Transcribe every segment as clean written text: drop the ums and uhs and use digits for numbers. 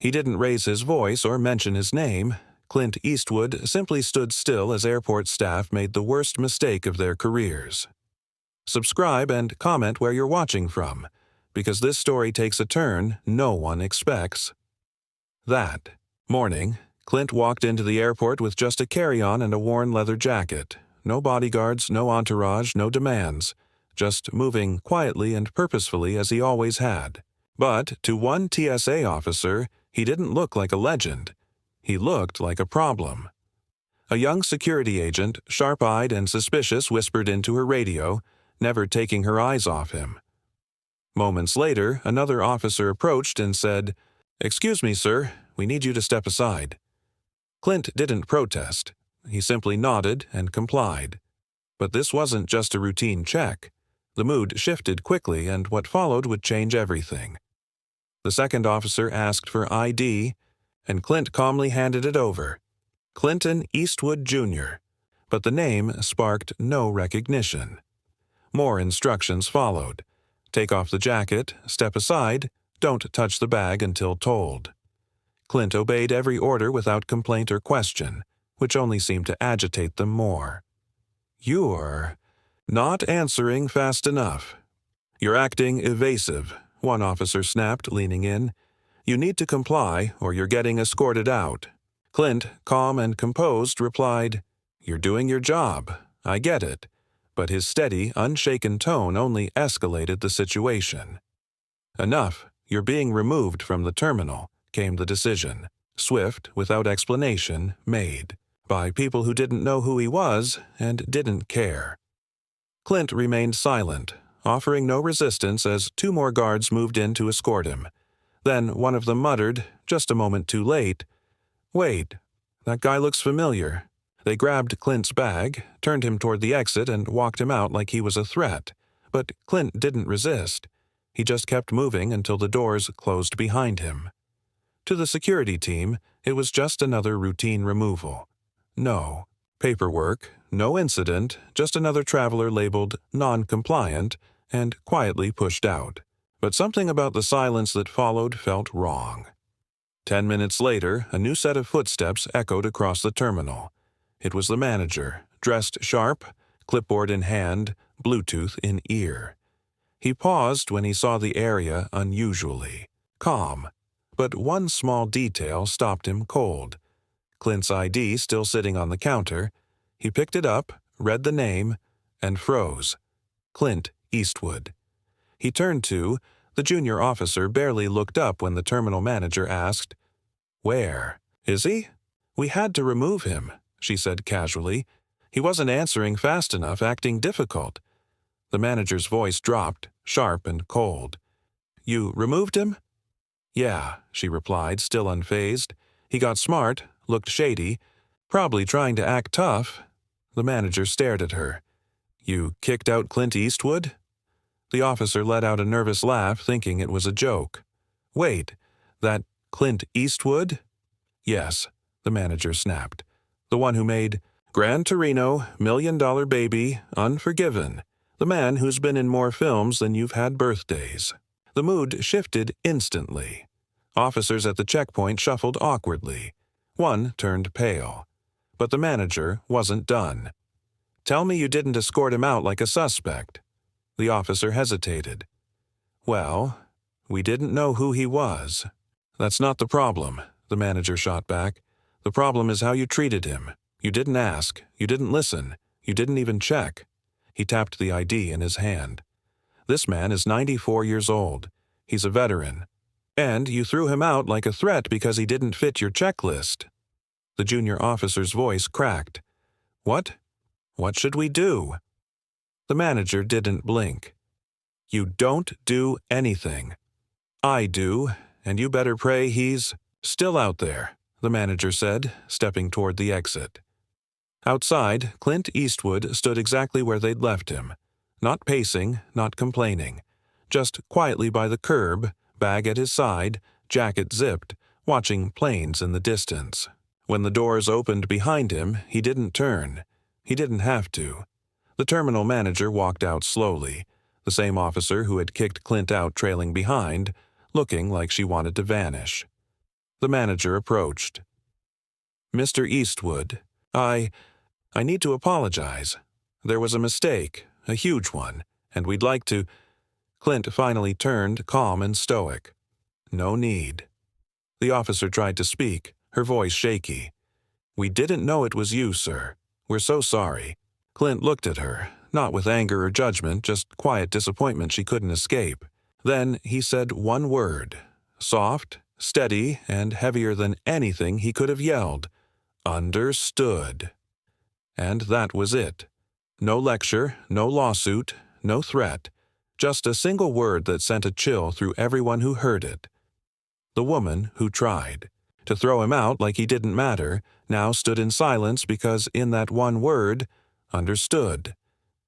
He didn't raise his voice or mention his name. Clint Eastwood simply stood still as airport staff made the worst mistake of their careers. Subscribe and comment where you're watching from, because this story takes a turn no one expects. That morning, Clint walked into the airport with just a carry-on and a worn leather jacket. No bodyguards, no entourage, no demands. Just moving quietly and purposefully as he always had. But to one TSA officer, he didn't look like a legend. He looked like a problem. A young security agent, sharp-eyed and suspicious, whispered into her radio, never taking her eyes off him. Moments later, another officer approached and said, "Excuse me, sir, we need you to step aside." Clint didn't protest. He simply nodded and complied. But this wasn't just a routine check. The mood shifted quickly, and what followed would change everything. The second officer asked for ID, and Clint calmly handed it over. Clinton Eastwood, Jr., but the name sparked no recognition. More instructions followed. Take off the jacket, step aside, don't touch the bag until told. Clint obeyed every order without complaint or question, which only seemed to agitate them more. "You're not answering fast enough. You're acting evasive," one officer snapped, leaning in. "You need to comply, or you're getting escorted out." Clint, calm and composed, replied, "You're doing your job. I get it." But his steady, unshaken tone only escalated the situation. "Enough. You're being removed from the terminal," came the decision, swift, without explanation, made, by people who didn't know who he was and didn't care. Clint remained silent, offering no resistance as two more guards moved in to escort him. Then one of them muttered, just a moment too late, "Wait, that guy looks familiar." They grabbed Clint's bag, turned him toward the exit, and walked him out like he was a threat. But Clint didn't resist. He just kept moving until the doors closed behind him. To the security team, it was just another routine removal. No paperwork, no incident, just another traveler labeled non-compliant and quietly pushed out. But something about the silence that followed felt wrong. 10 minutes later, a new set of footsteps echoed across the terminal. It was the manager, dressed sharp, clipboard in hand, Bluetooth in ear. He paused when he saw the area unusually calm, but one small detail stopped him cold. Clint's ID still sitting on the counter. He picked it up, read the name, and froze. Clint Eastwood. He turned to. The junior officer barely looked up when the terminal manager asked, "Where is he?" "We had to remove him," she said casually. "He wasn't answering fast enough, acting difficult." The manager's voice dropped, sharp and cold. "You removed him?" "Yeah," she replied, still unfazed. "He got smart, looked shady, probably trying to act tough." The manager stared at her. "You kicked out Clint Eastwood?" The officer let out a nervous laugh, thinking it was a joke. "Wait, that Clint Eastwood?" "Yes," the manager snapped. "The one who made Gran Torino, $1 Million Baby, Unforgiven. The man who's been in more films than you've had birthdays." The mood shifted instantly. Officers at the checkpoint shuffled awkwardly. One turned pale. But the manager wasn't done. "Tell me you didn't escort him out like a suspect." The officer hesitated. "Well, we didn't know who he was." "That's not the problem," the manager shot back. "The problem is how you treated him. You didn't ask. You didn't listen. You didn't even check." He tapped the ID in his hand. "This man is 94 years old. He's a veteran. And you threw him out like a threat because he didn't fit your checklist." The junior officer's voice cracked. "What? What should we do?" The manager didn't blink. "You don't do anything. I do, and you better pray he's still out there," the manager said, stepping toward the exit. Outside, Clint Eastwood stood exactly where they'd left him. Not pacing, not complaining. Just quietly by the curb, bag at his side, jacket zipped, watching planes in the distance. When the doors opened behind him, he didn't turn. He didn't have to. The terminal manager walked out slowly, the same officer who had kicked Clint out trailing behind, looking like she wanted to vanish. The manager approached. "Mr. Eastwood, I need to apologize. There was a mistake, a huge one, and we'd like to—" Clint finally turned calm and stoic. "No need." The officer tried to speak, her voice shaky. "We didn't know it was you, sir. We're so sorry." Clint looked at her, not with anger or judgment, just quiet disappointment she couldn't escape. Then he said one word, soft, steady, and heavier than anything he could have yelled. "Understood." And that was it. No lecture, no lawsuit, no threat. Just a single word that sent a chill through everyone who heard it. The woman who tried to throw him out like he didn't matter now stood in silence because in that one word, understood,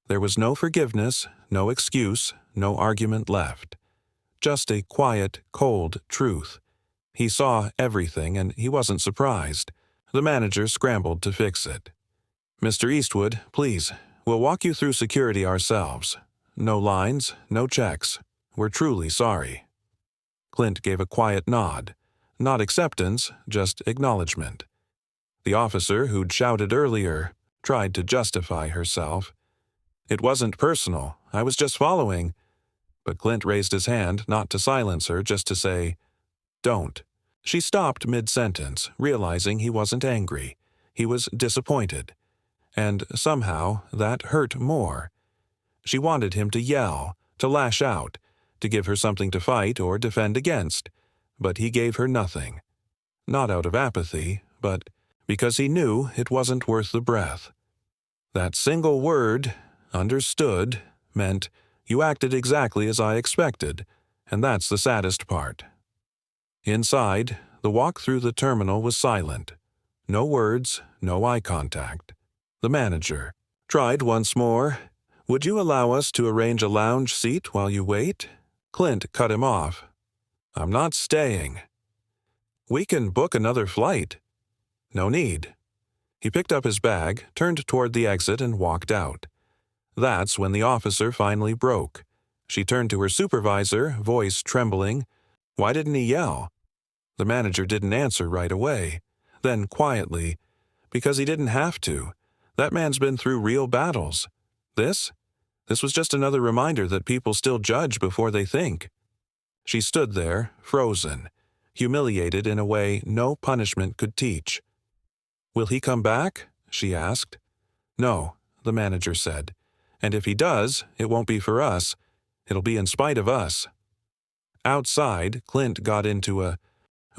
there was no forgiveness, no excuse, no argument left. Just a quiet, cold truth. He saw everything and he wasn't surprised. The manager scrambled to fix it. "Mr. Eastwood, please, we'll walk you through security ourselves. No lines, no checks. We're truly sorry." Clint gave a quiet nod. Not acceptance, just acknowledgement. The officer who'd shouted earlier tried to justify herself. "It wasn't personal. I was just following." But Clint raised his hand not to silence her, just to say, "Don't." She stopped mid-sentence, realizing he wasn't angry. He was disappointed. And somehow that hurt more. She wanted him to yell, to lash out, to give her something to fight or defend against, but he gave her nothing. Not out of apathy, but because he knew it wasn't worth the breath. That single word, understood, meant, "You acted exactly as I expected," and that's the saddest part. Inside, the walk through the terminal was silent. No words, no eye contact. The manager tried once more. "Would you allow us to arrange a lounge seat while you wait?" Clint cut him off. "I'm not staying." "We can book another flight." "No need." He picked up his bag, turned toward the exit, and walked out. That's when the officer finally broke. She turned to her supervisor, voice trembling. "Why didn't he yell?" The manager didn't answer right away. Then quietly, "Because he didn't have to. That man's been through real battles. This was just another reminder that people still judge before they think." She stood there, frozen, humiliated in a way no punishment could teach. "Will he come back?" she asked. "No," the manager said. "And if he does, it won't be for us. It'll be in spite of us." Outside, Clint got into a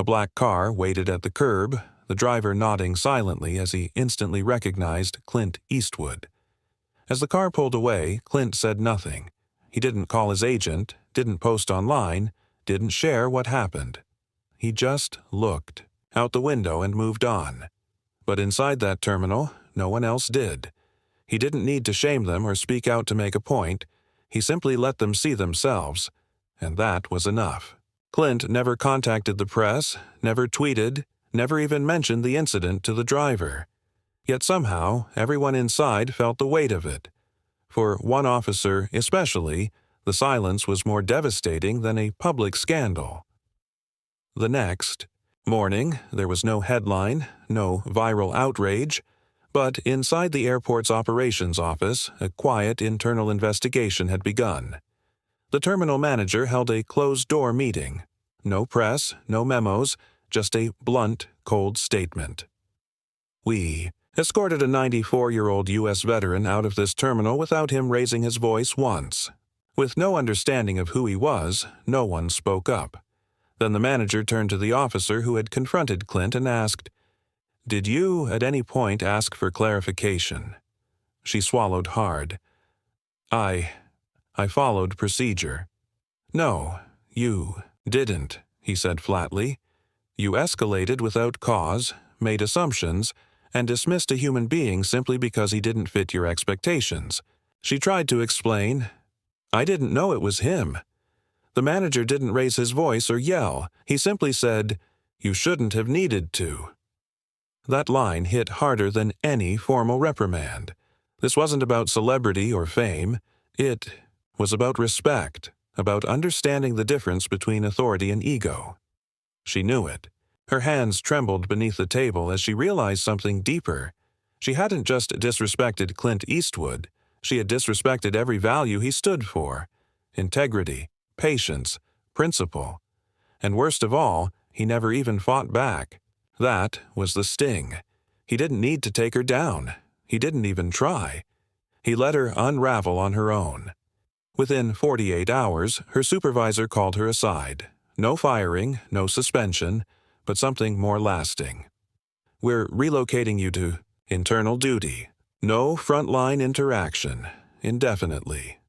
black car waited at the curb, the driver nodding silently as he instantly recognized Clint Eastwood. As the car pulled away, Clint said nothing. He didn't call his agent, didn't post online, didn't share what happened. He just looked out the window and moved on. But inside that terminal, no one else did. He didn't need to shame them or speak out to make a point. He simply let them see themselves, and that was enough. Clint never contacted the press, never tweeted, never even mentioned the incident to the driver. Yet somehow, everyone inside felt the weight of it. For one officer especially, the silence was more devastating than a public scandal. The next morning, there was no headline, no viral outrage, but inside the airport's operations office, a quiet internal investigation had begun. The terminal manager held a closed-door meeting. No press, no memos, just a blunt, cold statement. "We escorted a 94-year-old U.S. veteran out of this terminal without him raising his voice once. With no understanding of who he was, no one spoke up. Then the manager turned to the officer who had confronted Clint and asked, 'Did you, at any point, ask for clarification?' She swallowed hard. I followed procedure." "No, you didn't," he said flatly. "You escalated without cause, made assumptions, and dismissed a human being simply because he didn't fit your expectations." She tried to explain. "I didn't know it was him." The manager didn't raise his voice or yell. He simply said, "You shouldn't have needed to." That line hit harder than any formal reprimand. This wasn't about celebrity or fame. It was about respect, about understanding the difference between authority and ego. She knew it. Her hands trembled beneath the table as she realized something deeper. She hadn't just disrespected Clint Eastwood, she had disrespected every value he stood for: integrity, patience, principle. And worst of all, he never even fought back. That was the sting. He didn't need to take her down. He didn't even try. He let her unravel on her own. Within 48 hours, her supervisor called her aside. No firing, no suspension, but something more lasting. "We're relocating you to internal duty. No frontline interaction, indefinitely."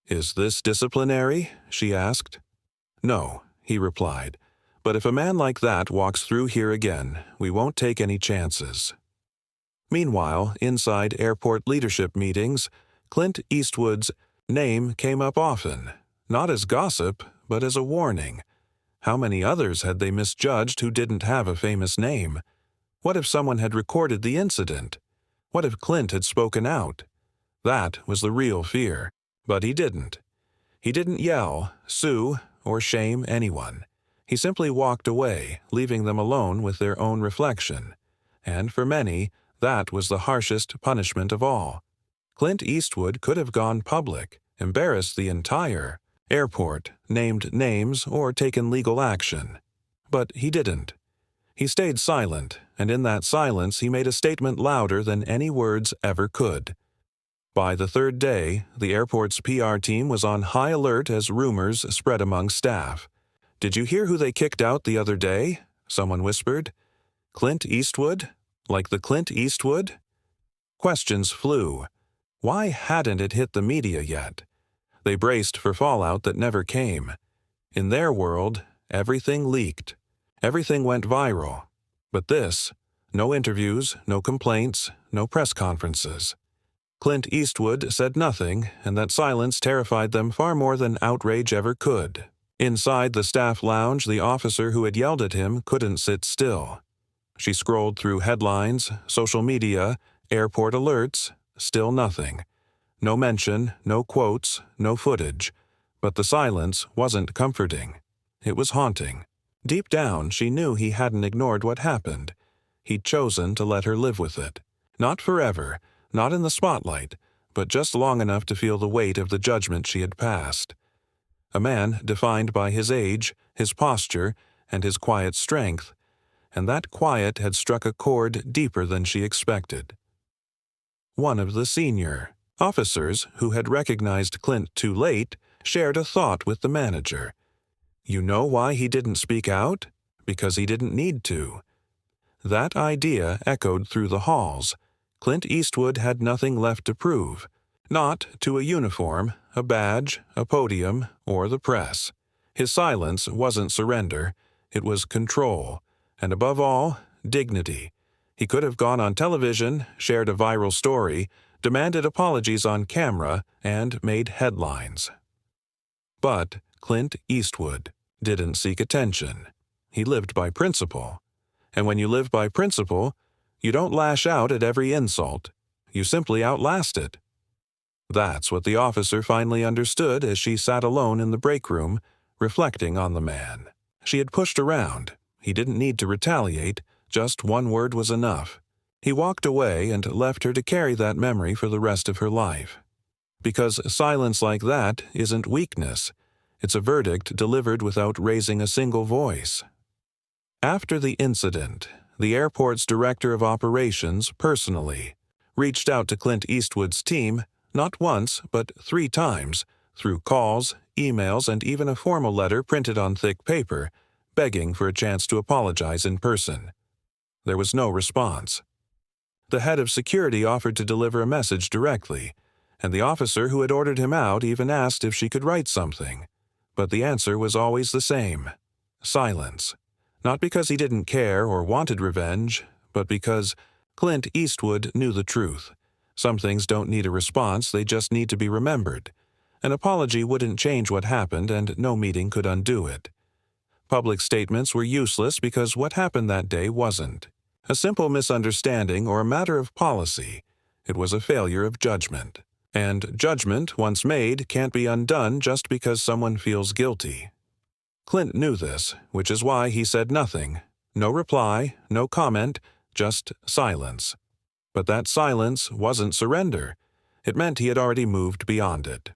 "Is this disciplinary?" she asked. "No," he replied. "But if a man like that walks through here again, we won't take any chances." Meanwhile, inside airport leadership meetings, Clint Eastwood's name came up often, not as gossip, but as a warning. How many others had they misjudged who didn't have a famous name? What if someone had recorded the incident? What if Clint had spoken out? That was the real fear. But he didn't. He didn't yell, sue, or shame anyone. He simply walked away, leaving them alone with their own reflection. And for many, that was the harshest punishment of all. Clint Eastwood could have gone public, embarrassed the entire airport, named names, or taken legal action. But he didn't. He stayed silent, and in that silence he made a statement louder than any words ever could. By the third day, the airport's PR team was on high alert as rumors spread among staff. "Did you hear who they kicked out the other day?" someone whispered. "Clint Eastwood? Like the Clint Eastwood?" Questions flew. Why hadn't it hit the media yet? They braced for fallout that never came. In their world, everything leaked. Everything went viral. But this, no interviews, no complaints, no press conferences. Clint Eastwood said nothing, and that silence terrified them far more than outrage ever could. Inside the staff lounge, the officer who had yelled at him couldn't sit still. She scrolled through headlines, social media, airport alerts, still nothing. No mention, no quotes, no footage. But the silence wasn't comforting. It was haunting. Deep down, she knew he hadn't ignored what happened. He'd chosen to let her live with it. Not forever, not in the spotlight, but just long enough to feel the weight of the judgment she had passed. A man defined by his age, his posture, and his quiet strength, and that quiet had struck a chord deeper than she expected. One of the senior officers, who had recognized Clint too late, shared a thought with the manager. "You know why he didn't speak out? Because he didn't need to." That idea echoed through the halls. Clint Eastwood had nothing left to prove. Not to a uniform, a badge, a podium, or the press. His silence wasn't surrender. It was control. And above all, dignity. He could have gone on television, shared a viral story, demanded apologies on camera, and made headlines. But Clint Eastwood didn't seek attention. He lived by principle. And when you live by principle, you don't lash out at every insult. You simply outlast it. That's what the officer finally understood as she sat alone in the break room, reflecting on the man. She had pushed around. He didn't need to retaliate. Just one word was enough. He walked away and left her to carry that memory for the rest of her life. Because silence like that isn't weakness. It's a verdict delivered without raising a single voice. After the incident, the airport's director of operations personally reached out to Clint Eastwood's team not once but 3 times, through calls, emails, and even a formal letter printed on thick paper, begging for a chance to apologize in person. There was no response. The head of security offered to deliver a message directly, and the officer who had ordered him out even asked if she could write something. But the answer was always the same: silence. Not because he didn't care or wanted revenge, but because Clint Eastwood knew the truth. Some things don't need a response, they just need to be remembered. An apology wouldn't change what happened, and no meeting could undo it. Public statements were useless because what happened that day wasn't a simple misunderstanding or a matter of policy. It was a failure of judgment. And judgment, once made, can't be undone just because someone feels guilty. Clint knew this, which is why he said nothing, No reply, no comment, just silence. But that silence wasn't surrender. It meant he had already moved beyond it.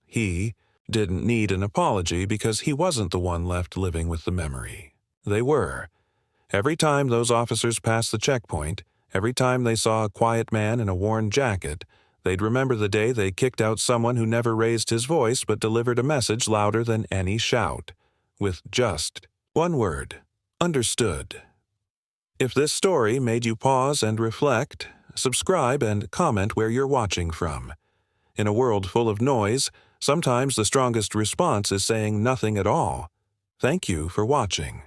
He didn't need an apology because he wasn't the one left living with the memory. They were. Every time those officers passed the checkpoint, every time they saw a quiet man in a worn jacket, they'd remember the day they kicked out someone who never raised his voice but delivered a message louder than any shout, with just one word: understood. If this story made you pause and reflect, subscribe and comment where you're watching from. In a world full of noise, sometimes the strongest response is saying nothing at all. Thank you for watching.